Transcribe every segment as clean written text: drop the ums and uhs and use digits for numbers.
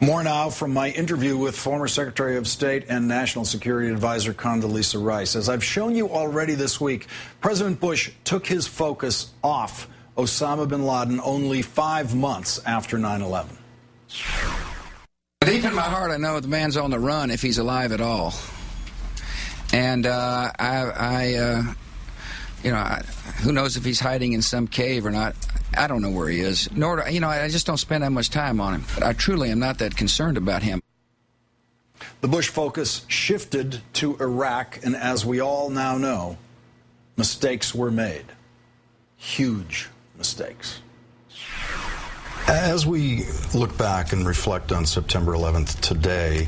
More now from my interview with former Secretary of State and National Security Advisor Condoleezza Rice. As I've shown you already this week, President Bush took his focus off Osama bin Laden only 5 months after 9/11. Deep in my heart, I know the man's on the run if he's alive at all. And who knows if he's hiding in some cave or not. I don't know where he is. Nor, I just don't spend that much time on him. But I truly am not that concerned about him. The Bush focus shifted to Iraq, and as we all now know, mistakes were made. Huge mistakes. As we look back and reflect on September 11th today,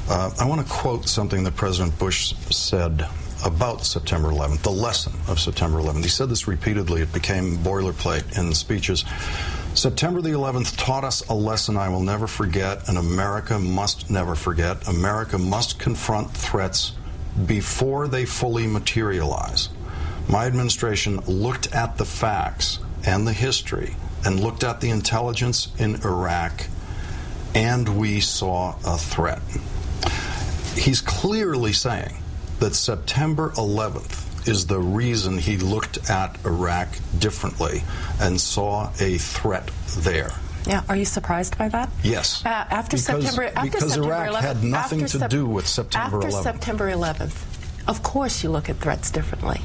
I want to quote something that President Bush said about September 11th, the lesson of September 11th. He said this repeatedly. It became boilerplate in speeches. September the 11th taught us a lesson I will never forget, and America must never forget. America must confront threats before they fully materialize. My administration looked at the facts and the history and looked at the intelligence in Iraq, and we saw a threat. He's clearly saying that September 11th is the reason he looked at Iraq differently and saw a threat there. Yeah, are you surprised by that? Yes. Because Iraq had nothing to do with September 11th. After September 11th, of course you look at threats differently.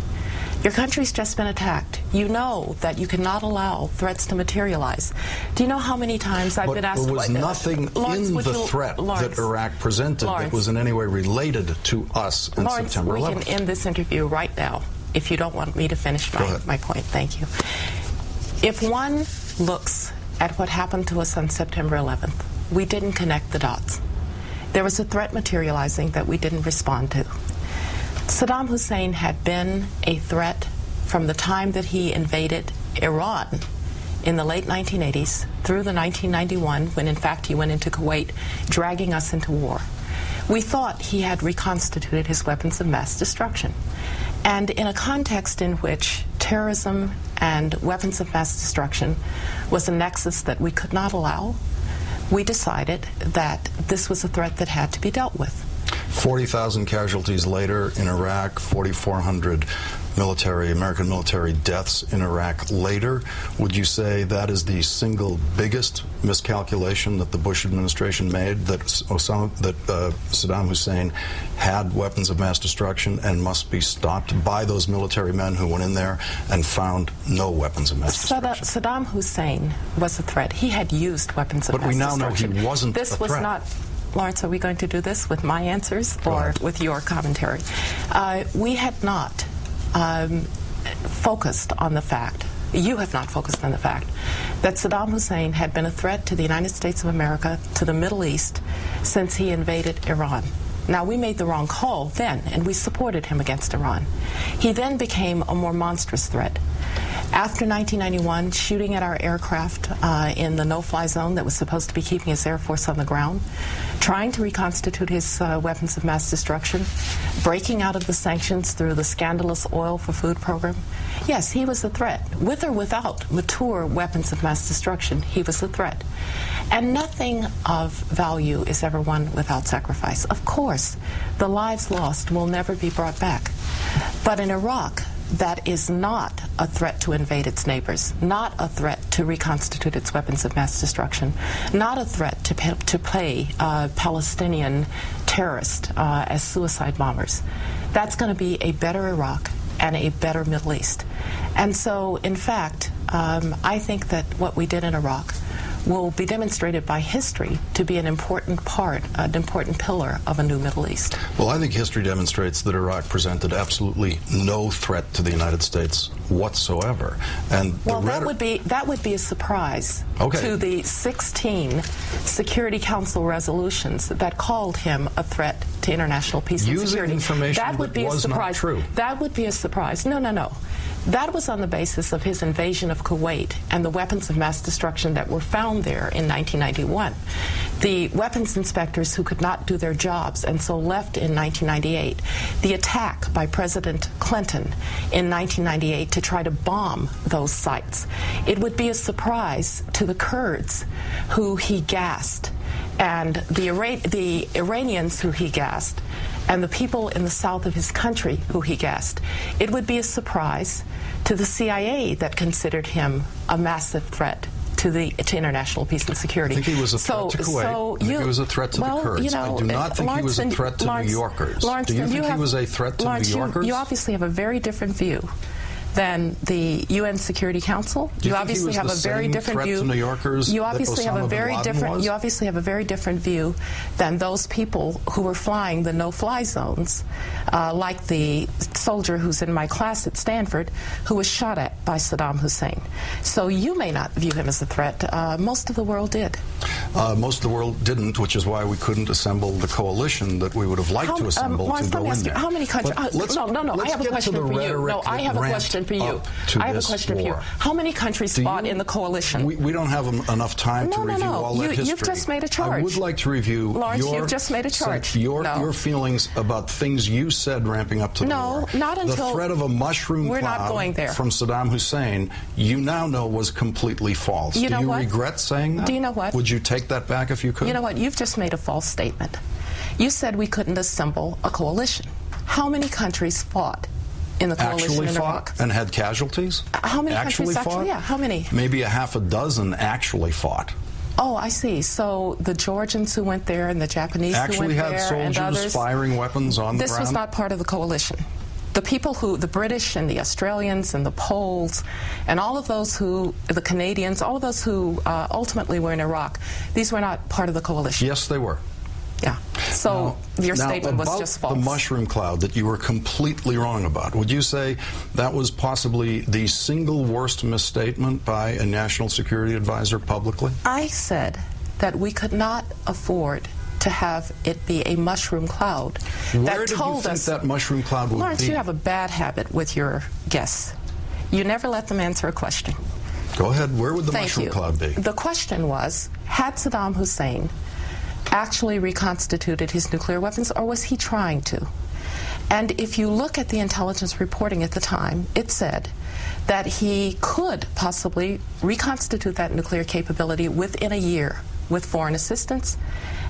Your country's just been attacked. You know that you cannot allow threats to materialize. Do you know how many times I've been asked... But there was nothing in the threat that Iraq presented that was in any way related to us in September 11th. We can end this interview right now if you don't want me to finish my point. Thank you. If one looks at what happened to us on September 11th, we didn't connect the dots. There was a threat materializing that we didn't respond to. Saddam Hussein had been a threat from the time that he invaded Iran in the late 1980s through the 1991, when in fact he went into Kuwait, dragging us into war. We thought he had reconstituted his weapons of mass destruction. And in a context in which terrorism and weapons of mass destruction was a nexus that we could not allow, we decided that this was a threat that had to be dealt with. 40,000 casualties later in Iraq, 4,400 American military deaths in Iraq later. Would you say that is the single biggest miscalculation that the Bush administration made, that Saddam Hussein had weapons of mass destruction and must be stopped by those military men who went in there and found no weapons of mass destruction? Saddam Hussein was a threat. He had used weapons of mass destruction. But we now know he wasn't a threat. This was not... Lawrence, are we going to do this with my answers or with your commentary? We had not focused on the fact, you have not focused on the fact, that Saddam Hussein had been a threat to the United States of America, to the Middle East, since he invaded Iran. Now, we made the wrong call then, and we supported him against Iran. He then became a more monstrous threat. After 1991, shooting at our aircraft in the no-fly zone that was supposed to be keeping his Air Force on the ground, trying to reconstitute his weapons of mass destruction, breaking out of the sanctions through the scandalous oil for food program. Yes, he was a threat. With or without mature weapons of mass destruction, he was a threat. And nothing of value is ever won without sacrifice. Of course, the lives lost will never be brought back. But in Iraq, that is not a threat to invade its neighbors, not a threat to reconstitute its weapons of mass destruction, not a threat to play Palestinian terrorists as suicide bombers. That's going to be a better Iraq and a better Middle East. And so, in fact, I think that what we did in Iraq will be demonstrated by history to be an important part, an important pillar of a new Middle East. Well, I think history demonstrates that Iraq presented absolutely no threat to the United States whatsoever. And well, that would be a surprise to the 16 Security Council resolutions that called him a threat to international peace and security. Information that would be a surprise. Not true. That would be a surprise. No, no, no. That was on the basis of his invasion of Kuwait and the weapons of mass destruction that were found there in 1991. The weapons inspectors who could not do their jobs and so left in 1998. The attack by President Clinton in 1998 to try to bomb those sites. It would be a surprise to the Kurds who he gassed and the Iranians who he gassed, and the people in the south of his country who he gassed, it would be a surprise to the CIA that considered him a massive threat to international peace and security. I think he was a threat to Kuwait. I think he was a threat to the Kurds. I do not think he was a threat to New Yorkers. Do you think he was a threat to New Yorkers? You obviously have a very different view than the UN Security Council. You obviously have a very different view. To New Yorkers you obviously have a very different. You obviously have a very different view than those people who were flying the no-fly zones, like the soldier who's in my class at Stanford, who was shot at by Saddam Hussein. So you may not view him as a threat. Most of the world did. Most of the world didn't, which is why we couldn't assemble the coalition that we would have liked to assemble to go in there. How many countries? No. I have a question for you. No, I have a question for you. I have a question for you. How many countries fought in the coalition? We don't have enough time to review all that history. You've just made a charge. I would like to review you've just made a charge. Your feelings about things you said ramping up to the war. No, not until the threat of a mushroom we're cloud not going there. From Saddam Hussein, you now know was completely false. Do you regret saying that? Do you know what? Would you take that back if you could? You know what? You've just made a false statement. You said we couldn't assemble a coalition. How many countries fought in the coalition in Iraq? And had casualties? How many countries fought? Actually, yeah, how many? Maybe a half a dozen actually fought. Oh, I see. So the Georgians who went there and the Japanese who went there and others. Actually had soldiers firing weapons on the ground? This was not part of the coalition. The people the British and the Australians and the Poles and all of those the Canadians, all of those who ultimately were in Iraq, these were not part of the coalition. Yes, they were. Yeah. So your statement was just false. The mushroom cloud that you were completely wrong about, would you say that was possibly the single worst misstatement by a national security advisor publicly? I said that we could not afford to have it be a mushroom cloud. Where did you think that mushroom cloud would be? Lawrence, you have a bad habit with your guests. You never let them answer a question. Go ahead. Where would the mushroom cloud be? The question was, had Saddam Hussein actually reconstituted his nuclear weapons, or was he trying to? And if you look at the intelligence reporting at the time, it said that he could possibly reconstitute that nuclear capability within a year with foreign assistance,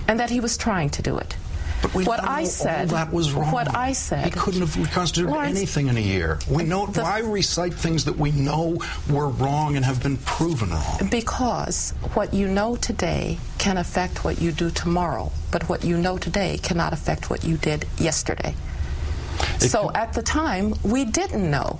and that he was trying to do it. But we all that was wrong. What I said, he couldn't have reconstituted anything in a year. We know. Why recite things that we know were wrong and have been proven wrong? Because what you know today can affect what you do tomorrow, but what you know today cannot affect what you did yesterday. So at the time, we didn't know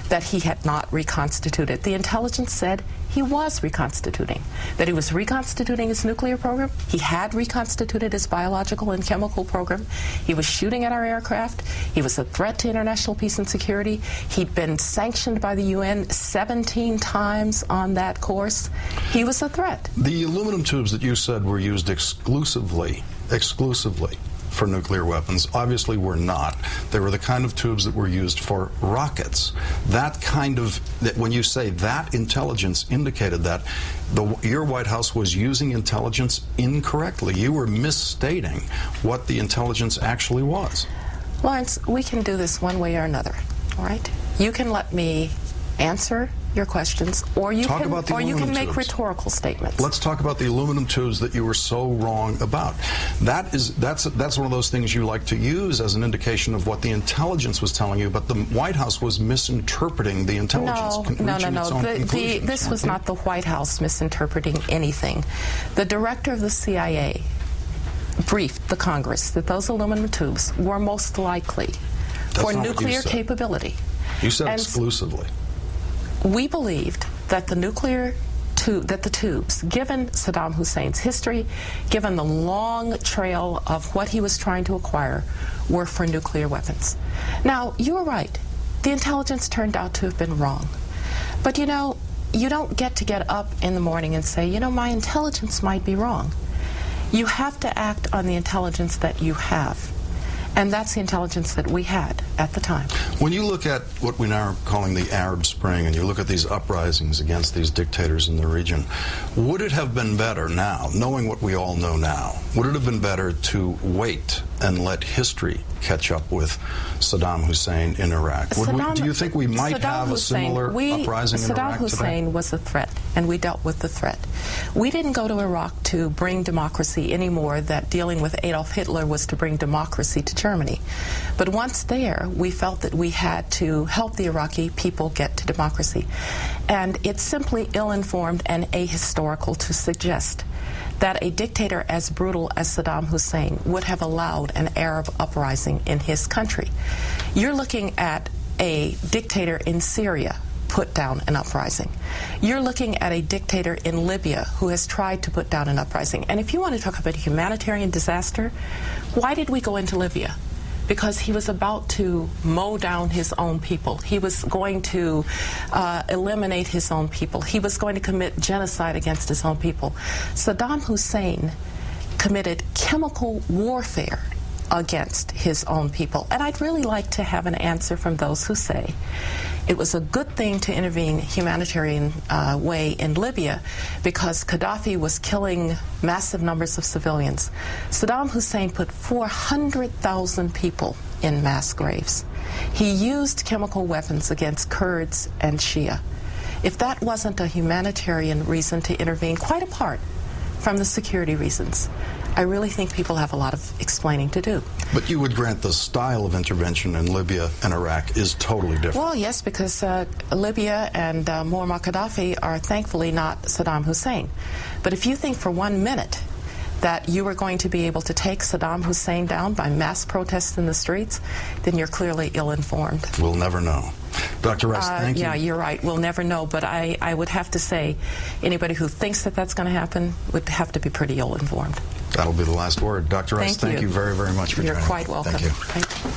that he had not reconstituted. The intelligence said he was reconstituting, that he was reconstituting his nuclear program. He had reconstituted his biological and chemical program. He was shooting at our aircraft. He was a threat to international peace and security. He'd been sanctioned by the UN 17 times on that course. He was a threat. The aluminum tubes that you said were used exclusively for nuclear weapons obviously were not. They were the kind of tubes that were used for rockets. When you say that intelligence indicated that, your White House was using intelligence incorrectly. You were misstating what the intelligence actually was. Lawrence, we can do this one way or another, all right? You can let me answer your questions, or you can make rhetorical statements. Let's talk about the aluminum tubes that you were so wrong about. That's one of those things you like to use as an indication of what the intelligence was telling you, but the White House was misinterpreting the intelligence. No. This was not the White House misinterpreting anything. The director of the CIA briefed the Congress that those aluminum tubes were most likely for nuclear capability. You said exclusively. We believed that the tubes, given Saddam Hussein's history, given the long trail of what he was trying to acquire, were for nuclear weapons. Now, you were right. The intelligence turned out to have been wrong. But you know, you don't get up in the morning and say, you know, my intelligence might be wrong. You have to act on the intelligence that you have. And that's the intelligence that we had at the time. When you look at what we now are calling the Arab Spring, and you look at these uprisings against these dictators in the region, would it have been better now, knowing what we all know now, would it have been better to wait and let history catch up with Saddam Hussein in Iraq? Do you think we might have a similar uprising in Iraq today? Saddam Hussein was a threat, and we dealt with the threat. We didn't go to Iraq to bring democracy anymore, that dealing with Adolf Hitler was to bring democracy to Germany. But once there, we felt that we had to help the Iraqi people get to democracy. And it's simply ill-informed and ahistorical to suggest that a dictator as brutal as Saddam Hussein would have allowed an Arab uprising in his country. You're looking at a dictator in Syria put down an uprising. You're looking at a dictator in Libya who has tried to put down an uprising. And if you want to talk about a humanitarian disaster, why did we go into Libya? Because he was about to mow down his own people. He was going to eliminate his own people. He was going to commit genocide against his own people. Saddam Hussein committed chemical warfare against his own people. And I'd really like to have an answer from those who say it was a good thing to intervene humanitarian way in Libya because Gaddafi was killing massive numbers of civilians. Saddam Hussein put 400,000 people in mass graves. He used chemical weapons against Kurds and Shia. If that wasn't a humanitarian reason to intervene, quite apart from the security reasons, I really think people have a lot of explaining to do. But you would grant the style of intervention in Libya and Iraq is totally different. Well, yes, because Libya and Muammar Gaddafi are thankfully not Saddam Hussein. But if you think for 1 minute that you were going to be able to take Saddam Hussein down by mass protests in the streets, then you're clearly ill-informed. We'll never know. Dr. Rice, thank you. Yeah, you're right. We'll never know. But I would have to say anybody who thinks that that's going to happen would have to be pretty ill-informed. That'll be the last word. Dr. Rice, thank you very, very much for joining. You're quite welcome. Thank you. Thank you.